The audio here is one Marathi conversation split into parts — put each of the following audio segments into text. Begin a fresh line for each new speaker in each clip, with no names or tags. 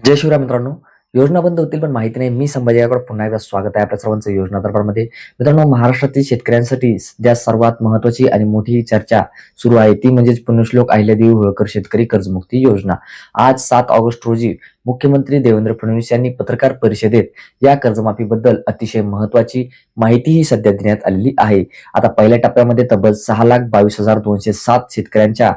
जय शिवराय मित्रांनो. योजना बंद होतील पण माहिती नाही. मी संभाजी गायकवाड पुन्हा एकदा स्वागत आहे आपल्या सर्वांचं योजना दरबारमध्ये. मित्रांनो, महाराष्ट्रातील शेतकऱ्यांसाठी सध्या सर्वात महत्वाची आणि मोठी चर्चा सुरू आहे ती म्हणजेच पुण्यश्लोक अहिल्यादेवी होळकर शेतकरी कर्जमुक्ती योजना. आज 7 ऑगस्ट रोजी मुख्यमंत्री देवेंद्र फडणवीस यांनी पत्रकार परिषदेत या कर्जमाफीबद्दल अतिशय महत्वाची माहितीही सध्या देण्यात आलेली आहे. आता पहिल्या टप्प्यामध्ये तब्बल 6,22,207 शेतकऱ्यांच्या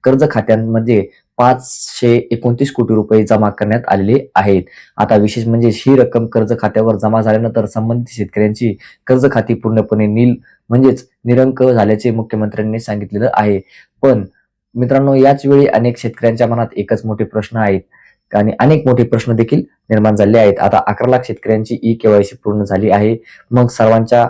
कर्ज खात्यांमध्ये 529 कोटी रुपये जमा करण्यात आलेले आहेत. आता विशेष म्हणजे ही रक्कम कर्ज खात्यावर जमा झाल्यानंतर संबंधित शेतकऱ्यांची कर्ज खाती पूर्णपणे म्हणजेच निरंक झाल्याचे मुख्यमंत्र्यांनी सांगितलेलं आहे. पण मित्रांनो, याच वेळी अनेक शेतकऱ्यांच्या मनात एकच मोठे प्रश्न आहेत आणि अनेक मोठे प्रश्न देखील निर्माण झाले आहेत. आता 11 लाख शेतकऱ्यांची ई-केवायसी पूर्ण झाली आहे, मग सर्वांच्या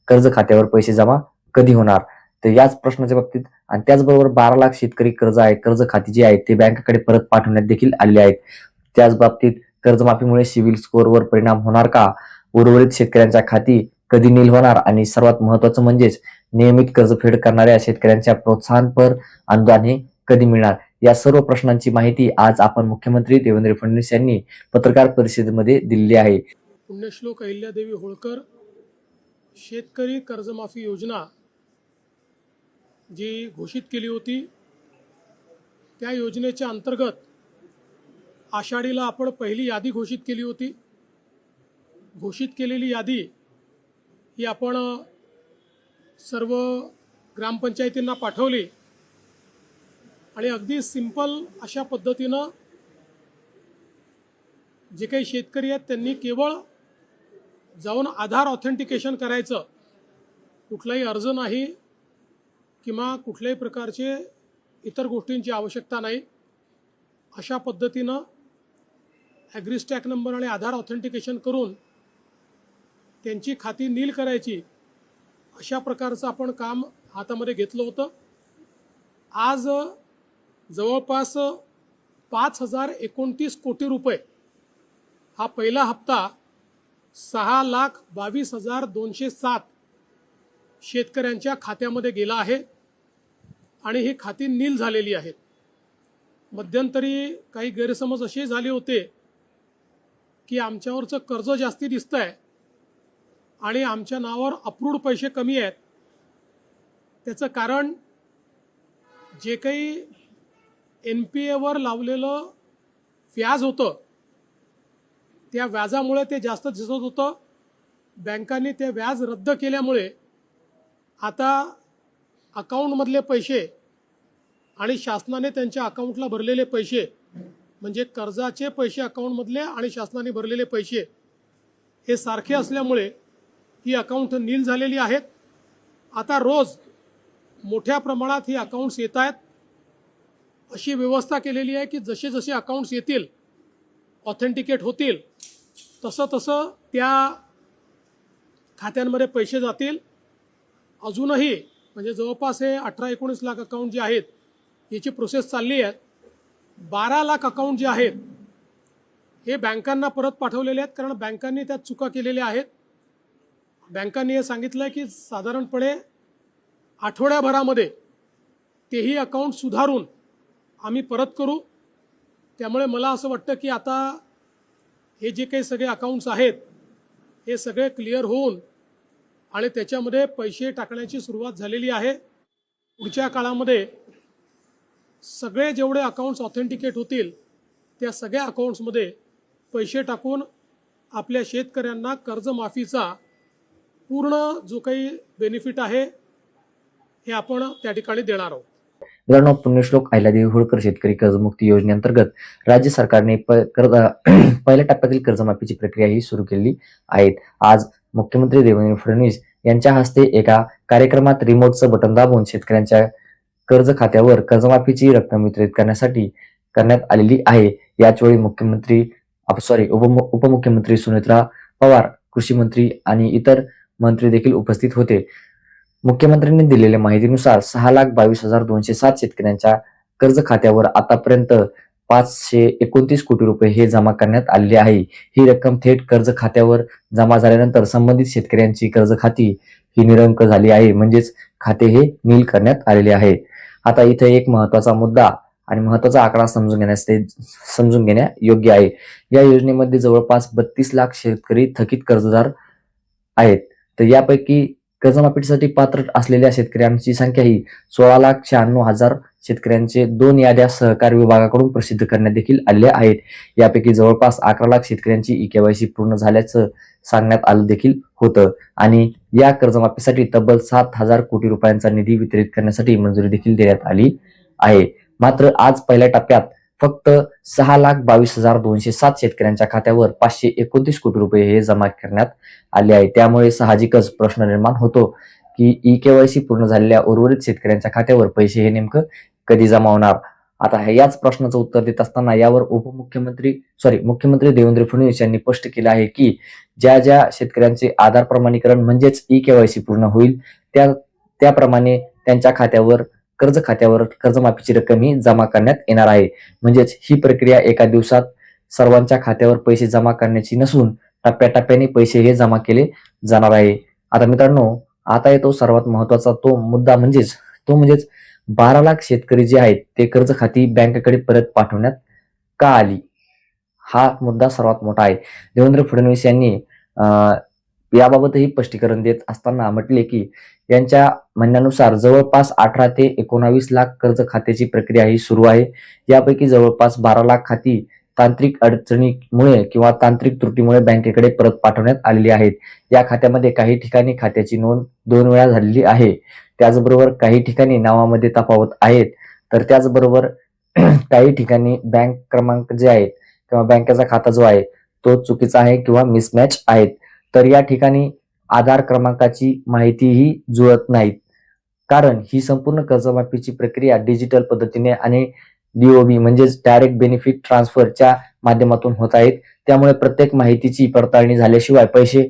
कर्ज खात्यावर पैसे जमा कधी होणार? तर याच प्रश्नाच्या बाबतीत आणि त्याचबरोबर 12 लाख शेतकरी कर्ज खाती जी आहेत ते बँकेकडे परत पाठवण्यात देखील आले आहेत. त्याच बाबतीत कर्जमाफीमुळे सिव्हिल स्कोअरवर परिणाम होणार का? उर्वरित शेतकऱ्यांच्या खाती कधी नील होणार? आणि सर्वात महत्वाचं म्हणजेच नियमित कर्जफेड करणाऱ्या शेतकऱ्यांच्या प्रोत्साहनपर अनुदान हे कधी मिळणार? या सर्व प्रश्नांची माहिती आज आपण मुख्यमंत्री देवेंद्र फडणवीस यांनी पत्रकार परिषदेमध्ये दिली आहे.
पुण्यश्लोक अहिल्यादेवी होळकर शेतकरी कर्जमाफी योजना जी घोषित केली होती, त्या योजनेच्या अंतर्गत आषाढीला आपण पहिली यादी घोषित केली होती. घोषित केलेली यादी ही आपण सर्व ग्रामपंचायतींना पाठवली आणि अगदी सिंपल अशा पद्धतीनं जे काही शेतकरी आहेत त्यांनी केवळ जाऊन आधार ऑथेंटिकेशन करायचं, कुठलाही अर्ज नाही किंवा कुठल्याही प्रकारचे इतर गोष्टींची आवश्यकता नाही. अशा पद्धतीनं ॲग्रीस्टॅक नंबर आणि आधार ऑथेंटिकेशन करून त्यांची खाती नील करायची, अशा प्रकारचं आपण काम हातामध्ये घेतलं होतं. आज जवळपास 5,029 कोटी रुपये हा पहिला हप्ता 6,22,207 शेतकऱ्यांच्या खात्यामध्ये गेला आहे आणि ही खाती नील झालेली आहेत. मध्यंतरी काही गैरसमज असे झाले होते की आमच्यावरचं कर्ज जास्ती दिसतंय आणि आमच्या नावावर अप्रूव्ड पैसे कमी आहेत. त्याचं कारण जे काही NPAवर लावलेलं व्याज होतं त्या व्याजामुळे ते जास्त दिसत होतं. बँकांनी ते व्याज रद्द केल्यामुळे आता अकाउंटमधले पैसे आणि शासनाने त्यांच्या अकाउंटला भरलेले पैसे, म्हणजे कर्जाचे पैसे अकाउंटमधले आणि शासनाने भरलेले पैसे हे सारखे असल्यामुळे ही अकाउंट नील झालेली आहेत. आता रोज मोठ्या प्रमाणात ही अकाउंट्स येत आहेत. अशी व्यवस्था केलेली आहे की जसे जसे अकाउंट्स येतील, ऑथेंटिकेट होतील, तसं तसं त्या खात्यांमध्ये पैसे जातील. अजूनही म्हणजे जवळपास हे 18-19 लाख अकाउंट जे आहेत याची प्रोसेस चालली आहे. 12 लाख अकाउंट जे आहेत हे बँकांना परत पाठवलेले आहेत, कारण बँकांनी त्यात चुका केलेल्या आहेत. बँकांनी हे सांगितलं की साधारणपणे आठवड्याभरामध्ये तेही अकाउंट सुधारून आम्ही परत करू. त्यामुळे मला असं वाटतं की आता हे जे काही सगळे अकाउंट्स आहेत हे सगळे क्लिअर होऊन आणि त्याच्यामध्ये पैसे टाकण्याची सुरुवात झालेली आहे. पुढच्या काळामध्ये सगळे जेवढे अकाउंट्स ऑथेंटिकेट होतील त्या सगळ्या अकाउंट्समध्ये पैसे टाकून आपल्या शेतकऱ्यांना कर्जमाफीचा पूर्ण जो काही बेनिफिट आहे हे आपण त्या ठिकाणी देणार आहोत.
मित्रांनो, पुण्यश्लोक अहिल्यादेवी होळकर शेतकरी कर्जमुक्ती योजनेअंतर्गत राज्य सरकारने पहिल्या टप्प्यातील कर्जमाफीची प्रक्रिया ही सुरू केली आहे. आज मुख्यमंत्री देवेंद्र फडणवीस यांच्या हस्ते एका कार्यक्रमात रिमोटचं बटन दाबून शेतकऱ्यांच्या कर्ज खात्यावर कर्जमाफीची रक्कम वितरित करण्यात आलेली आहे. याचवेळी उपमुख्यमंत्री सुनेत्रा पवार, कृषी मंत्री आणि इतर मंत्री देखील उपस्थित होते. मुख्यमंत्र्यांनी दिलेल्या माहितीनुसार 6,22,207 शेतकऱ्यांच्या कर्ज खात्यावर आतापर्यंत 529 कोटी रुपये हे जमा करण्यात आलेले आहे. ही रक्कम थेट कर्ज खात्यावर जमा झाल्यानंतर संबंधित शेतकऱ्यांची कर्ज खाती ही निरंक झाली आहे, म्हणजेच खाते हे नील करण्यात आलेले आहे. आता इथे एक महत्वाचा मुद्दा आणि महत्वाचा आकडा समजून घेण्या योग्य आहे. या योजनेमध्ये जवळपास 32 लाख शेतकरी थकीत कर्जदार आहेत. तर यापैकी कर्जमाफीसाठी पात्र असलेल्या शेतकऱ्यांची संख्या ही 16,96,000 शेतकऱ्यांचे 2 याद्या सहकार विभागाकडून प्रसिद्ध करण्यात देखील आलेल्या आहेत. यापैकी जवळपास 11 लाख शेतकऱ्यांची ई-केवायसी पूर्ण झाल्याचं सांगण्यात आलं देखील होतं आणि या कर्जमाफीसाठी तब्बल 7,000 कोटी रुपयांचा निधी वितरित करण्यासाठी मंजुरी देखील देण्यात आली आहे. मात्र आज पहिल्या टप्प्यात फक्त 6,22,207 शेतकऱ्यांच्या खात्यावर 529 कोटी रुपये हे जमा करण्यात आले आहे. त्यामुळे साहजिकच प्रश्न निर्माण होतो की ई-केवायसी पूर्ण झालेल्या उर्वरित शेतकऱ्यांच्या खात्यावर पैसे हे नेमकं कधी जमा होणार. आता याच प्रश्नाचं उत्तर देत असताना यावर मुख्यमंत्री देवेंद्र फडणवीस यांनी स्पष्ट केलं आहे की ज्या शेतकऱ्यांचे आधार प्रमाणीकरण म्हणजेच ई-केवायसी पूर्ण होईल त्याप्रमाणे त्यांच्या खात्यावर कर्जमाफीची रक्कम ही जमा करण्यात येणार आहे. म्हणजेच ही प्रक्रिया एका दिवसात सर्वांच्या खात्यावर पैसे जमा करण्याची नसून टप्प्याटप्प्याने पैसे हे जमा केले जाणार आहे. आता मित्रांनो, आता येतो सर्वात महत्वाचा तो मुद्दा म्हणजेच 12 लाख शेतकरी जे आहेत ते कर्ज खाती बँकेकडे परत पाठवण्यात का आली, हा मुद्दा सर्वात मोठा आहे. देवेंद्र फडणवीस यांनी याबाबतही स्पष्टीकरण देत असताना म्हटले की यांच्या म्हणण्यानुसार जवळपास 18 ते 19 लाख कर्ज खात्याची प्रक्रिया ही सुरू आहे. यापैकी जवळपास 12 लाख खाती तांत्रिक अडचणीमुळे किंवा तांत्रिक त्रुटीमुळे बँकेकडे परत पाठवण्यात आलेली आहेत. या खात्यामध्ये काही ठिकाणी खात्याची नोंद 2 वेळा झालेली आहे. त्याचबरोबर काही ठिकाणी नावामध्ये तफावत आहेत. तर त्याचबरोबर काही ठिकाणी बँक क्रमांक जे आहेत किंवा बँकेचा खाता जो आहे तो चुकीचा आहे किंवा मिसमॅच आहेत. तर या ठिकाणी आधार क्रमांकाची माहितीही जुळत नाहीत. कारण ही संपूर्ण कर्जमाफीची प्रक्रिया डिजिटल पद्धतीने आणि DOB म्हणजेच डायरेक्ट बेनिफिट ट्रान्सफरच्या माध्यमातून होत आहेत. त्यामुळे प्रत्येक माहितीची पडताळणी झाल्याशिवाय पैसे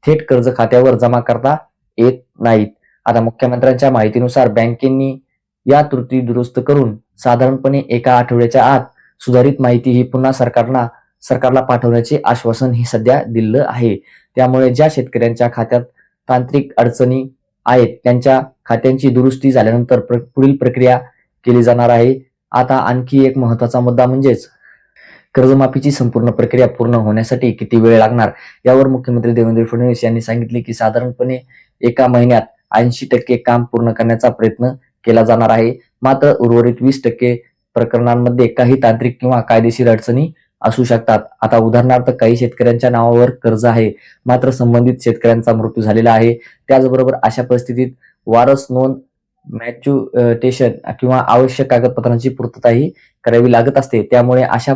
थेट कर्ज खात्यावर जमा करता येत नाहीत. आता मुख्यमंत्र्यांच्या माहितीनुसार बँकेंनी या त्रुटी दुरुस्त करून साधारणपणे एका आठवड्याच्या आत सुधारित माहिती ही पुन्हा सरकारला पाठवण्याचे आश्वासन ही सध्या दिलं आहे. त्यामुळे ज्या शेतकऱ्यांच्या खात्यात तांत्रिक अडचणी आहेत त्यांच्या खात्यांची दुरुस्ती झाल्यानंतर पुढील प्रक्रिया केली जाणार आहे. आता आणखी एक महत्वाचा मुद्दा म्हणजेच कर्जमाफीची संपूर्ण प्रक्रिया पूर्ण होण्यासाठी किती वेळ लागणार, यावर मुख्यमंत्री देवेंद्र फडणवीस यांनी सांगितले की साधारणपणे एका महिन्यात 80% काम पूर्ण करण्याचा प्रयत्न केला जाणार आहे. मात्र उर्वरित 20% प्रकरणांमध्ये काही तांत्रिक किंवा कायदेशीर अडचणी असू शकतात. आता उदाहरणार्थ काही शेतकऱ्यांच्या नावावर कर्ज आहे मात्र संबंधित शेतकऱ्यांचा मृत्यू झालेला आहे. त्याचबरोबर अशा परिस्थितीत वारस नोंद, मॅच्युटेशन किंवा आवश्यक कागदपत्रांची पूर्तताही करावी लागत असते. त्यामुळे अशा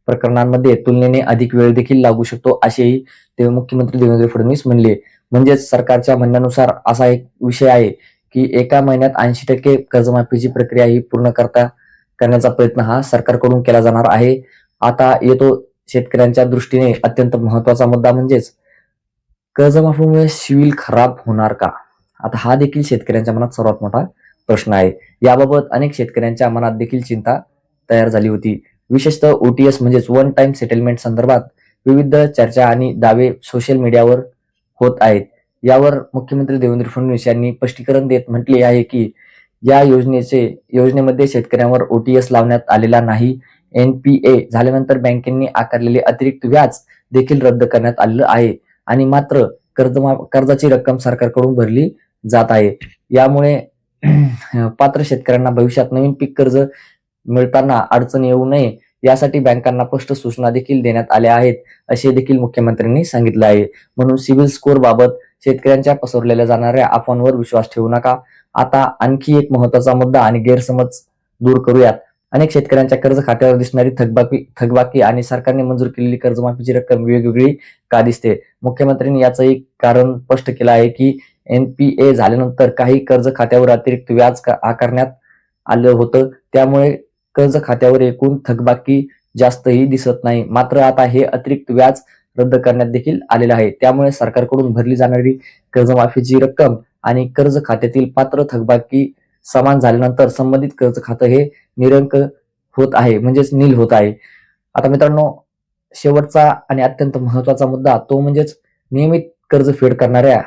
प्रकरणांमध्ये तुलनेने अधिक वेळ देखील लागू शकतो असेही मुख्यमंत्री देवेंद्र फडणवीस म्हणले. म्हणजेच सरकारच्या म्हणण्यानुसार असा एक विषय आहे की एका महिन्यात 80% कर्जमाफीची प्रक्रिया ही पूर्ण करण्याचा प्रयत्न हा सरकारकडून केला जाणार आहे. आता येतो शेतकऱ्यांच्या दृष्टीने अत्यंत महत्वाचा मुद्दा म्हणजेच कर्जमाफीमुळे सिव्हिल खराब होणार का. आता हा देखील शेतकऱ्यांच्या मनात सर्वात मोठा प्रश्न आहे. याबाबत अनेक शेतकऱ्यांच्या मनात देखील चिंता तयार झाली होती. विशेषतः OTS म्हणजेच वन टाइम सेटलमेंट संदर्भात विविध चर्चा आणि दावे सोशल मीडियावर होत आहेत. यावर मुख्यमंत्री देवेंद्र फडणवीस यांनी स्पष्टीकरण देत म्हटले आहे की या योजनेमध्ये शेतकऱ्यांवर OTS लावण्यात आलेला नाही. NPA झाल्यानंतर बँकेंनी आकारलेले अतिरिक्त व्याज देखील रद्द करण्यात आलेलं आहे आणि मात्र कर्जाची रक्कम सरकारकडून भरली जात आहे. यामुळे पात्र शेतकऱ्यांना भविष्यात नवीन पीक कर्ज मिळताना अडचण येऊ नये यासाठी बँकांना स्पष्ट सूचना देखील देण्यात आल्या आहेत असे देखील मुख्यमंत्र्यांनी सांगितलं आहे. म्हणून सिव्हिल स्कोअर बाबत शेतकऱ्यांच्या पसरवल्या जाणाऱ्या अफवांवर विश्वास ठेवू नका. आता आणखी एक महत्वाचा मुद्दा आणि गैरसमज दूर करूयात. अनेक शेतकऱ्यांच्या कर्ज खात्यावर दिसणारी थकबाकी आणि सरकारने मंजूर केलेली कर्जमाफीची रक्कम वेगवेगळी का दिसते. मुख्यमंत्र्यांनी याचं एक कारण स्पष्ट केलं आहे की NPA झाल्यानंतर काही कर्ज खात्यावर अतिरिक्त व्याज आकारण्यात आलं होतं. त्यामुळे कर्ज खात्यावर एकूण थकबाकी जास्तही दिसत नाही. मात्र आता हे अतिरिक्त व्याज रद्द करण्यात देखील आलेलं आहे. त्यामुळे सरकारकडून भरली जाणारी कर्जमाफीची रक्कम आणि कर्ज खात्यातील पात्र थकबाकी समान झाल्यानंतर संबंधित कर्ज खातं हे निरंक होत आहे म्हणजेच नील होत आहे. आता मित्रांनो, शेवटचा आणि अत्यंत महत्वाचा मुद्दा तो म्हणजेच नियमित कर्ज फेड करणाऱ्या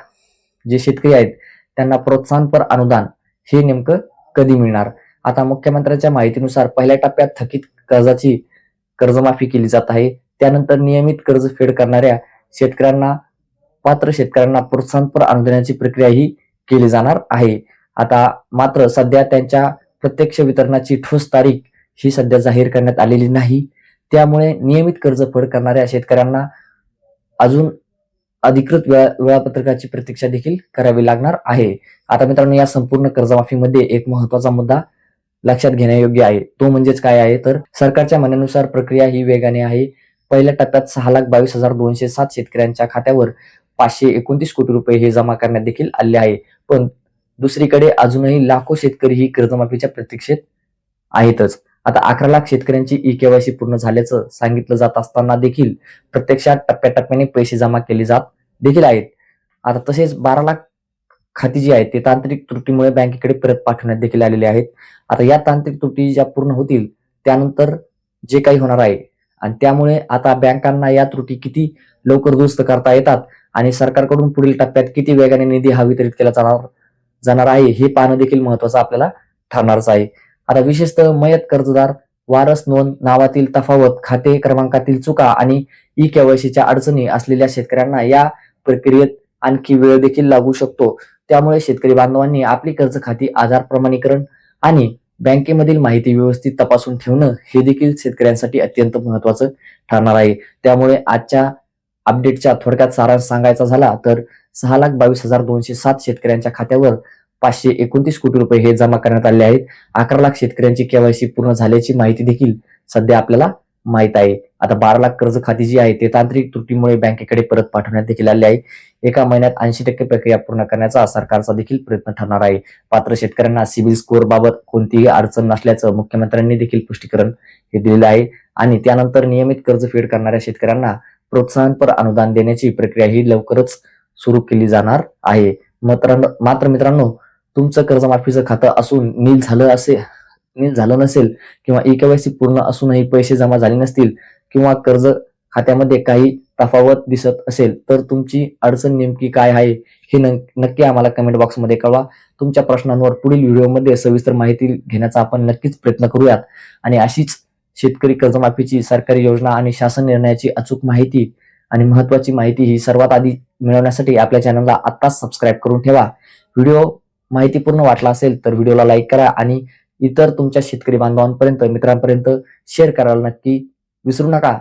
जे शेतकरी आहेत त्यांना प्रोत्साहनपर अनुदान हे नेमकं कधी मिळणार. आता मुख्यमंत्र्यांच्या माहितीनुसार पहिल्या टप्प्यात थकीत कर्जाची कर्जमाफी केली जात आहे. त्यानंतर नियमित कर्ज फेड करणाऱ्या पात्र शेतकऱ्यांना प्रोत्साहनपर अनुदानाची प्रक्रिया ही केली जाणार आहे. आता मात्र सध्या त्यांच्या प्रत्यक्ष वितरणाची ठोस तारीख ही सध्या जाहीर करण्यात आलेली नाही. त्यामुळे नियमित कर्ज फेड करणाऱ्या शेतकऱ्यांना अजून अधिकृत वेळापत्रकाची प्रतीक्षा देखील करावी लागणार आहे. आता मित्रांनो, या संपूर्ण कर्जमाफीमध्ये एक महत्वाचा मुद्दा लक्षात घेण्यायोग्य आहे. तो म्हणजेच काय आहे, तर सरकारच्या म्हणण्यानुसार प्रक्रिया ही वेगाने आहे. पहिल्या टप्प्यात 6,22,207 शेतकऱ्यांच्या खात्यावर 529 कोटी रुपये हे जमा करण्यात देखील आले आहे. पण दुसरीकडे अजूनही लाखो शेतकरी ही कर्जमाफीच्या प्रतीक्षेत आहेतच. आता 11 लाख शेतकऱ्यांची ई-केवायसी पूर्ण झाल्याचं सांगितलं जात असताना देखील प्रत्यक्षात टप्प्याटप्प्याने पैसे जमा केले जात देखील आहेत. आता तसेच 12 लाख खाती जी आहेत ते तांत्रिक त्रुटीमुळे बँकेकडे परत पाठवण्यात देखील आलेले आहेत. आता या तांत्रिक त्रुटी ज्या पूर्ण होतील त्यानंतर जे काही होणार आहे आणि त्यामुळे आता बँकांना या त्रुटी किती लवकर दुरुस्त करता येतात आणि सरकारकडून पुढील टप्प्यात किती वेगाने निधी हा वितरित केला जाणार आहे हे पाहणं देखील महत्वाचं आपल्याला ठरणारच आहे. आता विशेषतः मयत कर्जदार, वारस नोंद, नावातील तफावत, खाते क्रमांकातील चुका आणि ई-केवायसीच्या अडचणी असलेल्या शेतकऱ्यांना या प्रक्रियेत आणखी वेळ देखील लागू शकतो. त्यामुळे शेतकरी बांधवांनी आपली कर्ज खाती आधार प्रमाणीकरण आणि बँकेमधील माहिती व्यवस्थित तपासून ठेवणं हे देखील शेतकऱ्यांसाठी अत्यंत महत्वाचं ठरणार आहे. त्यामुळे आजच्या अपडेटच्या थोडक्यात सारांश सांगायचा झाला तर 6,22,207 शेतकऱ्यांच्या खात्यावर 529 कोटी रुपये हे जमा करण्यात आले आहेत. 11 लाख शेतकऱ्यांची केवायसी पूर्ण झाल्याची माहिती देखील सध्या आपल्याला माहित आहे. आता 12 लाख कर्ज खाती जी आहे ते तांत्रिक त्रुटीमुळे बँकेकडे परत पाठवण्यात देखील आले आहे. एका महिन्यात 80% प्रक्रिया पूर्ण करण्याचा सरकारचा देखील प्रयत्न ठरणार आहे. पात्र शेतकऱ्यांना सिबिल स्कोअर बाबत कोणतीही अडचण नसल्याचं मुख्यमंत्र्यांनी देखील स्पष्टीकरण हे दिलेलं आहे. आणि त्यानंतर नियमित कर्ज फेड करणाऱ्या शेतकऱ्यांना प्रोत्साहनपर अनुदान देण्याची प्रक्रिया ही लवकरच सुरू केली जाणार आहे. मात्र मित्रांनो, तुमचं कर्जमाफीचं खातं असून नील झालं नसेल किंवा ई-केवायसी पूर्ण असूनही पैसे जमा झाले नसतील किंवा कर्ज खात्यामध्ये काही तफावत दिसत असेल तर तुमची अडचण नेमकी काय आहे हे नक्की आम्हाला कमेंट बॉक्समध्ये कळवा. तुमच्या प्रश्नांवर पुढील व्हिडिओमध्ये सविस्तर माहिती घेण्याचा आपण नक्कीच प्रयत्न करूयात. आणि अशीच शेतकरी कर्जमाफीची सरकारी योजना आणि शासन निर्णयाची अचूक माहिती आणि महत्वाची माहिती ही सर्वात आधी मिळवण्यासाठी आपल्या चॅनलला आत्ताच सबस्क्राईब करून ठेवा. व्हिडिओ माहितीपूर्ण वाटला असेल तर व्हिडिओला लाईक करा आणि इतर तुमच्या शेतकरी बांधवांपर्यंत, मित्रांपर्यंत शेअर करायला नक्की विसरू नका.